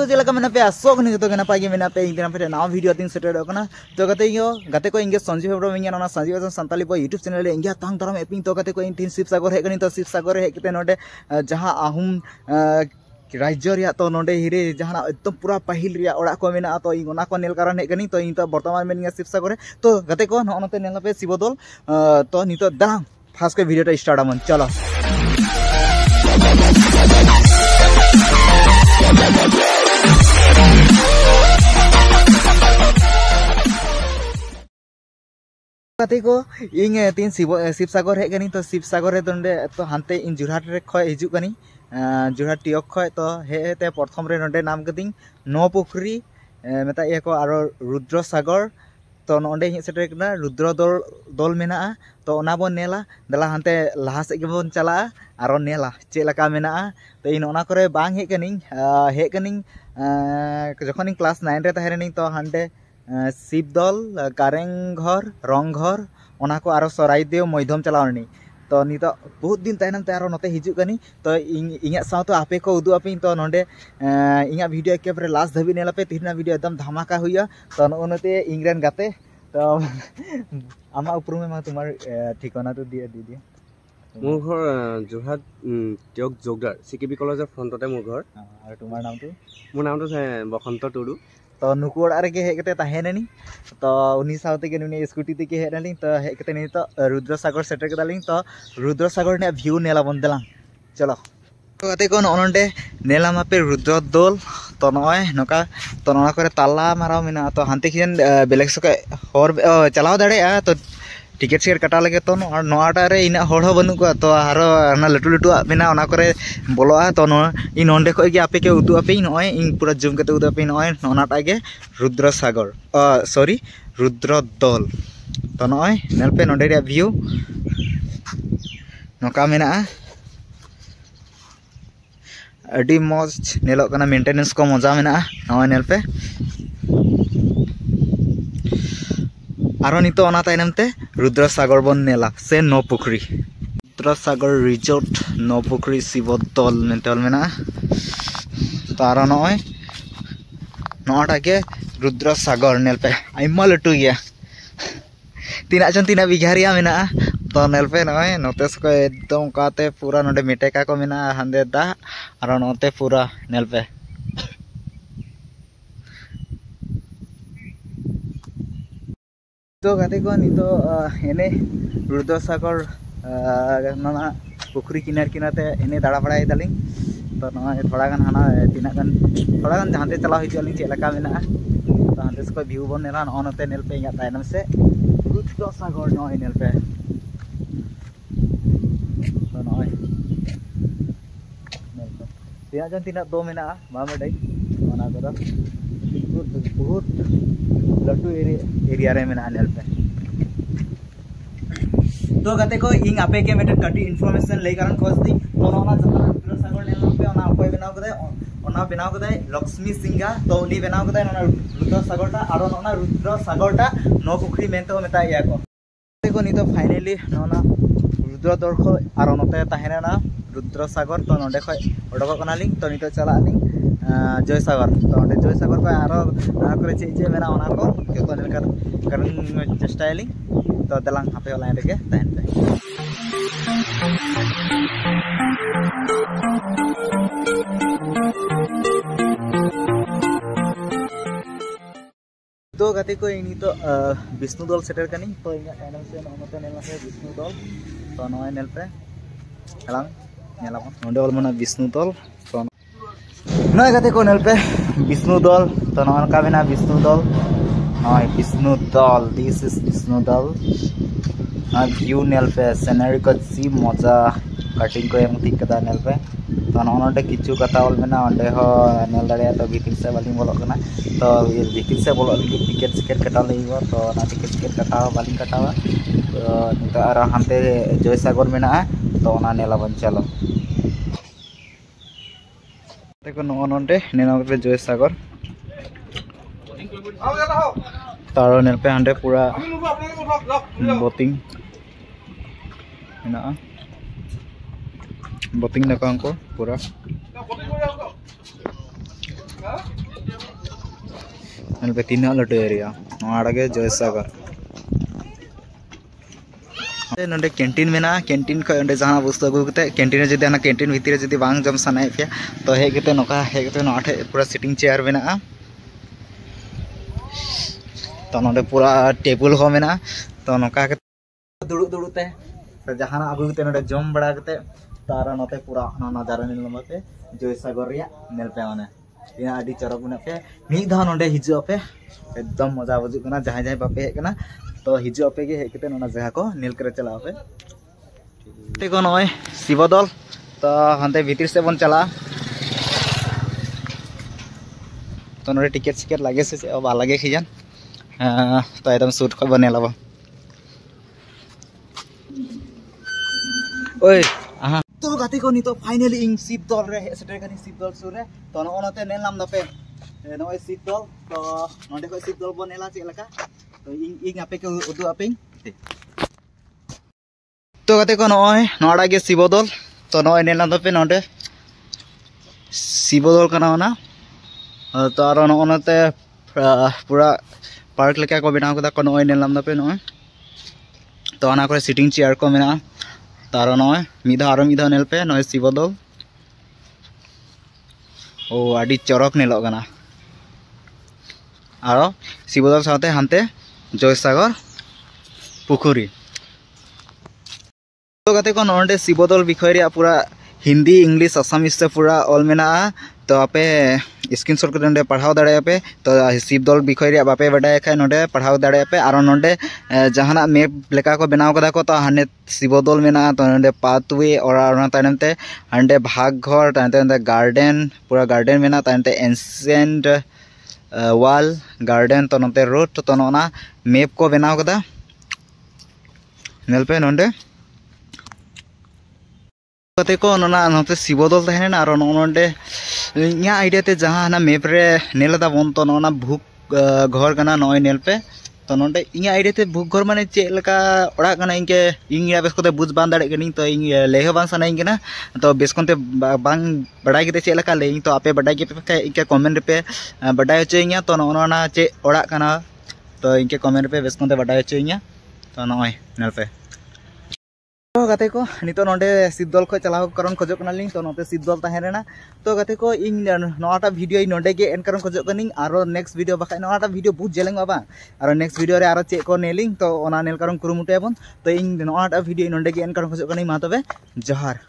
को चला का मैंने पे आसो कने तो गना पागे मैंने पे इंदिना पे नाव वीडियो तीन सेट कना तो गते को इंगे संजीव हेब्रो इंगे ना संजीव संताली बो यूट्यूब चैनल इंगे तांग दाराम एपिंग तो गते को इन तीन शिव सागर हेकनी तो शिव सागर हेकते नोडे जहां आहुम राज्य रिया तो नोडे हिरे जहां एकदम पूरा पहिल रिया ओड़ा को मेना तो इना को नेल कारण हेकनी तो इन तो वर्तमान में शिव सागर तो गते को नोते नेल पे शिवदोल तो नितो दांग फास्ट के वीडियो स्टार्ट आमन चलो को इन तीन शिव सागर हेकनी तो शिव सागर तो हानते इन जोरहाट रे खय हिजु कनी जोरहाट टियक खय तो हेते प्रथम रे नोडे नाम कदिं नो पुखरी मेता ये को आरो रुद्र सागर तो नोडे हि सेटर कना रुद्र दल मेना तो ओना बन नेला दला हानते लाहा से गेबन चला आरो नेला चे लका मेना तो इन ओना करे बांग हेकनी जखन क्लास 9 रे तहेरनी तो हानते शिवदल कारेंग घर रंग घर ओना को आरो सराइदेव मध्यम चलावनी तो नित बहुत दिन तायनम ते आरो नते हिजु कनी तो इኛ साव तो आपे को उदु आपे तो नोडे इኛ वीडियो एकेबारे लास्ट धाबी नेलापे तिहना वीडियो एकदम धमाका हुइया तो नोते इंग्रेन गाते तो आमा उपरुम में तुम्हार ठिकाना तो दिया दीदी मोर घर जोरहाट टियक जोगदार सिकेबी कॉलेजर फ्रंटते मोर घर और तुम्हार नाम तो बसंत टुडू तो नुकु ओड़ा रे हेकते ताहेननी तो उनी सावते के नुनी स्कूटी ते हेडनी तो हेकते नि तो रुद्र सागर सेटर कदालिं तो रुद्र सागर ने व्यू नेला बन देला चलो तो गते को नोंडे नेला मापे रुद्र दल तो नय नका तो नोना करे ताला माराव मेना तो हांते खिन बेलेक सके हर चलाव दाड़े तो टिकेट शेयर कटा लगे तो नोआटा रे इना हड़ हो बनु को तो आरो ना लटु लटु मेना ओना करे बोलोआ तो इन नोंडे खय गे आपे के उदु आपे नय इन पूरा जूम करते उदु आपे नय नोनाटा गे रुद्र सागर सॉरी रुद्र दल तो नय नेलपे नोंडे रे व्यू नोका मेना अडी मौज नेलो कना मेंटेनेंस को मजा मेना नय नेलपे आरो नितो ओना तायनमते रुद्र सागर बन नेला से नो पुखरी रुद्र सागर रिजोर्ट नो पुखरी शिवदल मेंतल मेना तो आरो नय नोटा के रुद्र सागर नेलपे आइमा लटु गया तीना बिघारिया मेना तो नेलपे नय नोते सको एकदम काते पूरा नोडे मिटेका को मेना हांदे दा आरो नोते पूरा नेलपे तो गाते को नितो एने रुद्र सागर ना पुखरी किनार किनाते एने दाड़ा बड़ाई दालिं तो ना थोड़ा गान हाना थोड़ा गान जहांते चला हिजुआलिं चे लका मेना तो हांते से व्यू बन नेला नते नेल पे इया तायनम से रुद्र सागर नय नेल पे तो नय नेल पे तीना दो मेना मा बडै ओना को बहुत लटू एरिया रे मेना नेल पे तो गते को इन आपे के मेटे कटी इन्फॉर्मेशन ले कारण खोजती तो ओना जहां रुद्र सागर नेल पे ओना अकोय बनाव कदाय लक्ष्मी सिंगा तो उनी बनाव कदाय ओना रुद्र सागरटा आरो ओना रुद्र सागरटा नो पुखरी मेनते मेता या को गते को नि तो फाइनली ओना रुद्र दर्खो आरो नते ताहेना रुद्र सागर तो नोडे खय ओडको कनालिं तो नितो चला आलिं जय सागर तो जय सागर को आरो करे चे मेना ओना को जतो लेकर करन चेष्टायली तो दलांग हापे लाइन रे ताहेन पे तो गति को इनी तो विष्णु दल सेटर कनी तो इना तायनम से नोते नेला से विष्णु दल तो नय नेल पे दलांग नेला नोडे ऑल मना विष्णु दल तो नय गते को नेल पे विष्णु दल तो नका मेना विष्णु दल नय विष्णु दल दिस इज विष्णु दल ना व्यू नेल पे सीनरी को सी मजा कटिंग को एम ठीक कदा नेल पे तो नोडे किछु कथा ऑल मेना ओंडे हो नेल दाड़े तो भीतर से बालिंग बोलो कना तो भीतर से बोलो टिकट कटा लेगो तो ना टिकट कटावा बालिंग कटावा तो नितो आर हानते जय सागर मेना तो ओना नेला बन चलो देखो नोंडे नेना पे जय सागर तारो नेल पे हांडे पूरा बोटिंग मेना बोटिंग नका को पूरा नेल पे तीन लटू एरिया नोड़े जयसागर नोडे कैंटीन में कैंटीन खंडे जहाँ वस्तु अगू कैंटीन जो कैंटीन भितर जो बांग जम सानाए पे तो हेते नौका हेते नोटे पूरा सिटिंग चेयर में तो नोडे पूरा टेबल हो मेना तो नौका दुड़ू दुड़ूते जहाँ अगूते नोडे जम बड़ा तार नोते पूरा नजारा नीलते जयसागर नेलपे माने तीना आदि चरक में पे मिद धाव नोडे हिजु पे एकदम मजा बजुना जहाँ जहाँ बापे हेकना तो हिजु पे गे हेकते नोना जगह को नील करे चला पे देखो नय शिवदल तो हांते भीतर से बन चला तो नोडे टिकेट सिकेट लागे से अब लागे खिजान तो एकदम सूट को बने लाबो ओए आहा तो गाते को नितो फाइनली इन शिवदल रे सेटर कनी शिवदल सुर रे तो नोते नेल नाम दपे नय शिवदल तो नोडे को शिवदल बनेला चेलका तो इन आपे के उदु आपे तो गाते को नय नोडा गे शिवदल तो नय नेल नाम दपे नोडे शिवदल कना ना तो आरो नोते पूरा पार्क लेका को बनाव कदा को नय नेल नाम दपे नय तो आना को सिटिंग चेयर को मेना तारो नय मिधा आरो मिधा नेल पे नय शिवदल ओ आडी चरक नेलो कना आरो शिवदल साथे हानते जयसागर पुखुरी तो गाते को नोंडे शिवदल विषय रे पूरा हिंदी इंग्लिश आसामीज से पूरा ऑल मेना तो आपे स्क्रीनशॉट को नोंडे पढ़ाव दाड़े पे तो शिवदल विषय रे बापे बडाय खाय नोंडे पढ़ाव दाड़े पे आरो नोंडे जहाना मैप लेका को बनाव कदा को तो हाने शिवदल मेना तो नोंडे पाथवे और ओना तायनम ते हांडे भाग घर तायनते गार्डन पूरा गार्डन मेना तायनते एंसेंट वाल गार्डन तो नोते रोड तो नोना मैप को बनाव कदा नेल पे नोंडे कते को नोना नोते शिवदल तहना और नोंडे इया आइडिया ते जहां ना मैप रे नेलदा बन तो नोना भूख घर कना नय नेल पे तो नोंडे इया आइडिया ते भूख घर माने चे लका ओड़ा कना इनके इया बेस कोते बुझ बान दाड़े गनी तो इन लेह बान सनाई कना तो बेस कोते बांग बडाई केते चे लका लेई तो आपे बडाई के पे इनके कमेंट पे बडाई होचोइया तो नोना चे ओड़ा कना तो इनके कमेंट पे बेस कोते बडाई होचोइया तो नय नेल पे तो गाते को नितो नोंडे शिवदल को चलाव करन खोजो कनालिंग तो नोते शिवदल ताहेरेना तो गाते को इन नोटा वीडियो नोंडे गे एन करन खोजो कनिंग आरो नेक्स्ट वीडियो बखा नोटा वीडियो बहुत जेलेंग बाबा आरो नेक्स्ट वीडियो रे आरो चे को नेलिंग तो ओना नेल करन कुरुमुटे बन तो इन नोटा वीडियो नोंडे गे एन करन खोजो कनिंग मा तबे जोहार।